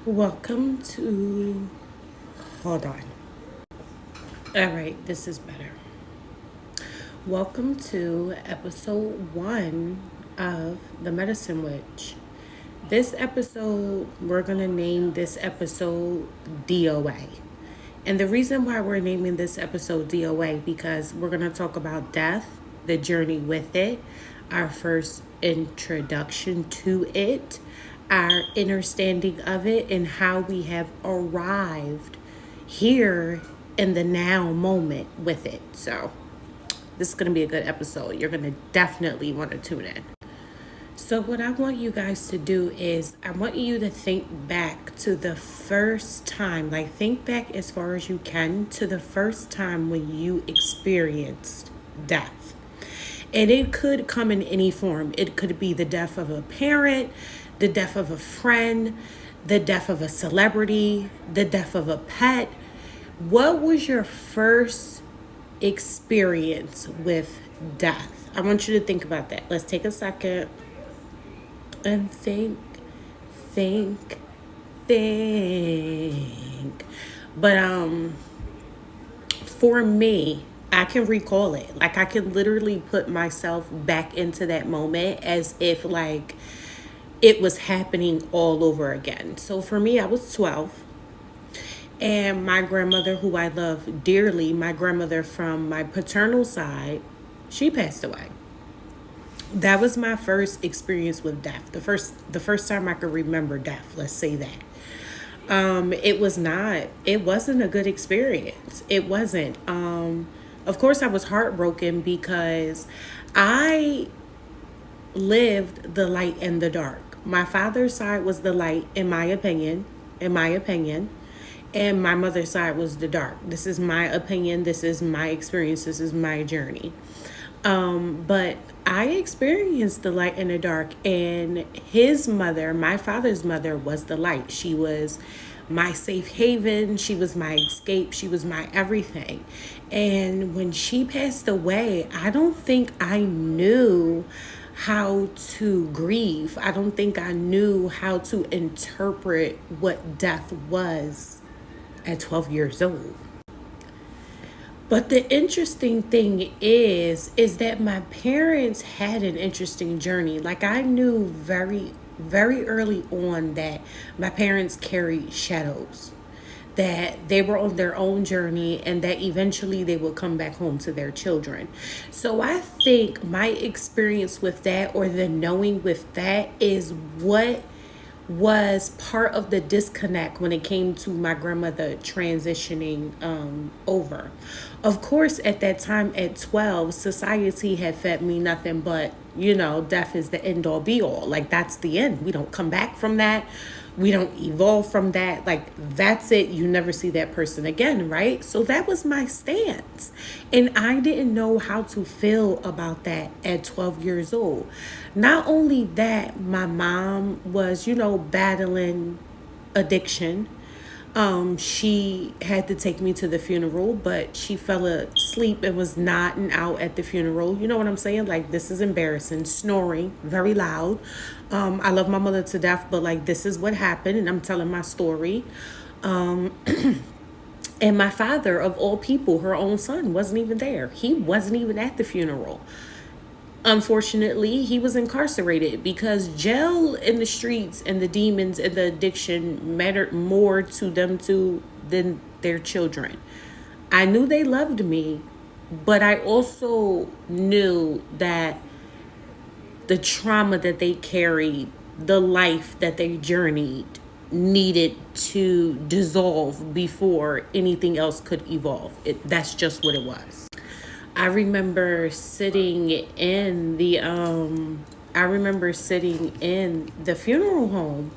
Welcome to. Hold on. All right, this is better. Welcome to episode 1 of The Medicine Witch. This episode, we're going to name this episode DOA. And the reason why we're naming this episode DOA because we're going to talk about death, the journey with it, our first introduction to it, our understanding of it, and how we have arrived here in the now moment with it. So, this is going to be a good episode. You're going to definitely want to tune in. So, what I want you guys to do is, I want you to think back to the first time, like, think back as far as you can to the first time when you experienced death. And it could come in any form. It could be the death of a parent, the death of a friend, the death of a celebrity, the death of a pet. What was your first experience with death? I want you to think about that. Let's take a second and think, think. But for me, I can recall it. Like I can literally put myself back into that moment as if like it was happening all over again. So for me, I was 12. And my grandmother, who I love dearly, my grandmother from my paternal side, she passed away. That was my first experience with death. The first time I could remember death, let's say that. It wasn't a good experience. It wasn't. Of course I was heartbroken because I lived the light and the dark. My father's side was the light, in my opinion, and my mother's side was the dark. This is my opinion. This is my experience. This is my journey. But I experienced the light and the dark, and his mother, my father's mother, was the light. She was my safe haven. She was my escape. She was my everything. And when she passed away, I don't think I knew how to grieve. I don't think I knew how to interpret what death was at 12 years old. But the interesting thing is that my parents had an interesting journey. Like I knew very early on that my parents carried shadows, that they were on their own journey and that eventually they would come back home to their children. So I think my experience with that, or the knowing with that, is what was part of the disconnect when it came to my grandmother transitioning over. Of course, at that time at 12, society had fed me nothing but, death is the end all be all. Like, that's the end. We don't come back from that. We don't evolve from that. Like, that's it. You never see that person again, right? So that was my stance. And I didn't know how to feel about that at 12 years old. Not only that, my mom was, battling addiction. She had to take me to the funeral, but she fell asleep and was nodding out at the funeral. You know what I'm saying? Like, this is embarrassing. Snoring very loud. I love my mother to death, but like, this is what happened, and I'm telling my story. And my father, of all people, her own son, wasn't even there. He wasn't even at the funeral. Unfortunately, he was incarcerated because jail in the streets and the demons and the addiction mattered more to them too than their children. I knew they loved me, but I also knew that the trauma that they carried, the life that they journeyed, needed to dissolve before anything else could evolve. That's just what it was. I remember sitting in the funeral home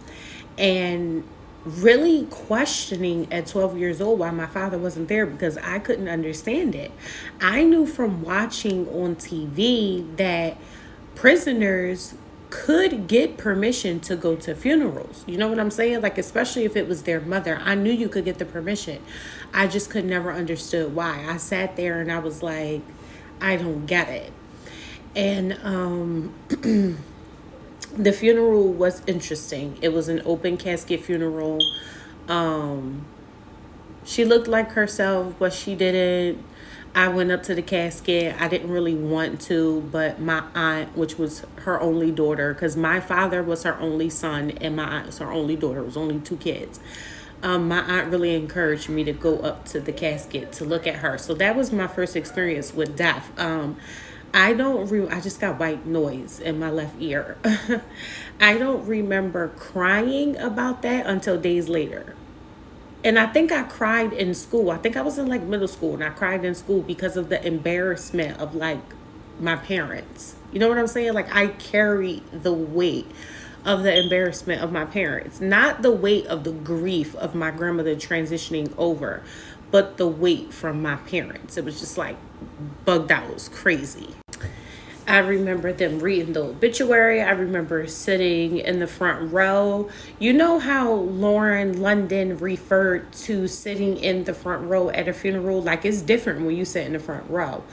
and really questioning at 12 years old why my father wasn't there, because I couldn't understand it. I knew from watching on TV that prisoners could get permission to go to funerals. You know what I'm saying? Like, especially if it was their mother. I knew you could get the permission. I just could never understood why. I sat there and I was like, I don't get it. And The funeral was interesting. It was an open casket funeral. Um, she looked like herself, but she didn't. I went up to the casket. I didn't really want to, but my aunt, which was her only daughter, because my father was her only son and my aunt was her only daughter, it was only two kids. My aunt really encouraged me to go up to the casket to look at her. So that was my first experience with death. I just got white noise in my left ear. I don't remember crying about that until days later. And I think I cried in school. I think I was in like middle school and I cried in school because of the embarrassment of like my parents. You know what I'm saying? Like I carry the weight of the embarrassment of my parents, not the weight of the grief of my grandmother transitioning over, but the weight from my parents. It was just like bugged out. It was crazy. I remember them reading the obituary. I remember sitting in the front row. You know how Lauren London referred to sitting in the front row at a funeral? Like it's different when you sit in the front row.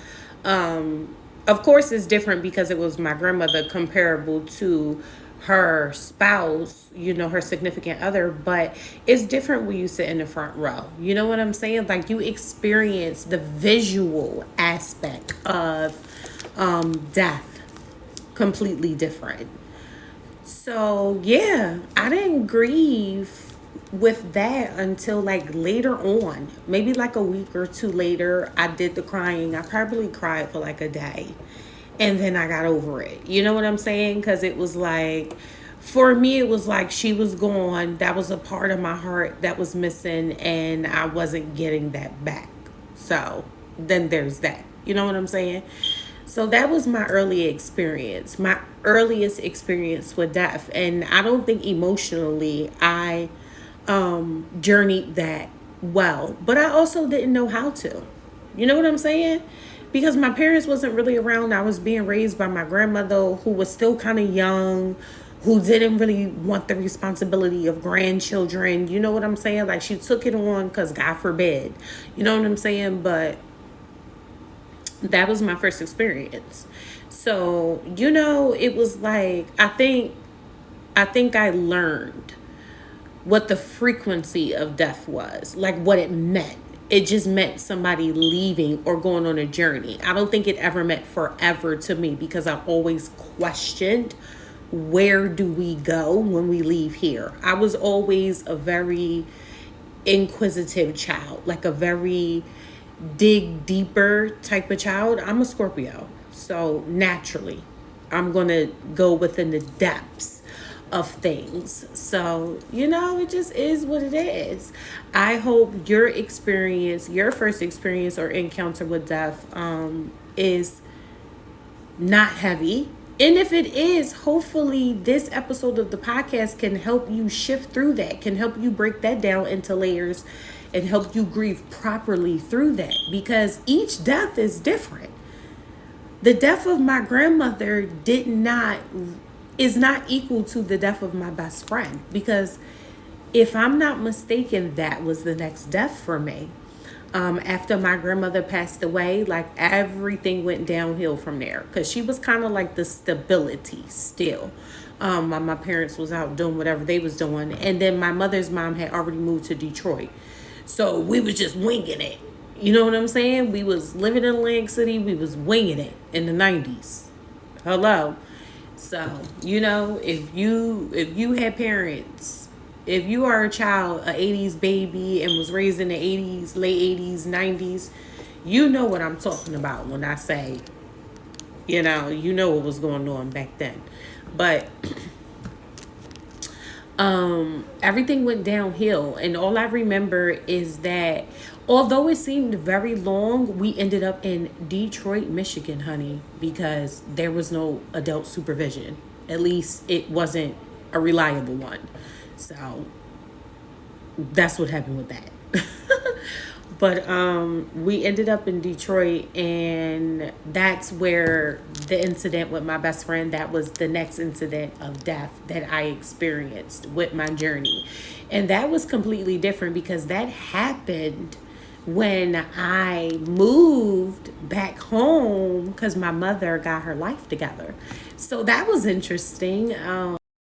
Of course, it's different because it was my grandmother comparable to her spouse, you know, her significant other, but it's different when you sit in the front row. You know what I'm saying? Like you experience the visual aspect of death completely different. So yeah, I didn't grieve with that until like later on, maybe like a week or two later. I did the crying. I probably cried for like a day and then I got over it. You know what I'm saying? Because it was like, for me, it was like she was gone. That was a part of my heart that was missing, and I wasn't getting that back. So then there's that. You know what I'm saying? So that was my early experience, my earliest experience with death. And I don't think emotionally I journeyed that well, but I also didn't know how to. You know what I'm saying? Because my parents wasn't really around. I was being raised by my grandmother who was still kind of young, who didn't really want the responsibility of grandchildren. You know what I'm saying? Like she took it on because God forbid. You know what I'm saying? But that was my first experience. So, you know, it was like I think I learned what the frequency of death was, like what it meant. It just meant somebody leaving or going on a journey. I don't think it ever meant forever to me because I've always questioned, where do we go when we leave here? I was always a very inquisitive child, like a very dig deeper type of child. I'm a Scorpio. So naturally, I'm going to go within the depths of things. So, you know, it just is what it is. I hope your experience, your first experience or encounter with death is not heavy. And if it is, hopefully this episode of the podcast can help you shift through that, can help you break that down into layers and help you grieve properly through that, because each death is different. The death of my grandmother is not equal to the death of my best friend, because if I'm not mistaken, that was the next death for me. After my grandmother passed away, like everything went downhill from there, because she was kind of like the stability still. My parents was out doing whatever they was doing, and then my mother's mom had already moved to Detroit, so we was just winging it. You know what I'm saying? We was living in Atlantic City. We was winging it in the 90s. Hello. So, you know, if you had parents, if you are a child, a 80s baby, and was raised in the 80s, late 80s, 90s, you know what I'm talking about when I say, you know what was going on back then. But everything went downhill, and all I remember is that although it seemed very long, we ended up in Detroit, Michigan, honey, because there was no adult supervision. At least it wasn't a reliable one. So that's what happened with that. But we ended up in Detroit, and that's where the incident with my best friend, that was the next incident of death that I experienced with my journey. And that was completely different because that happened when I moved back home because my mother got her life together. So that was interesting.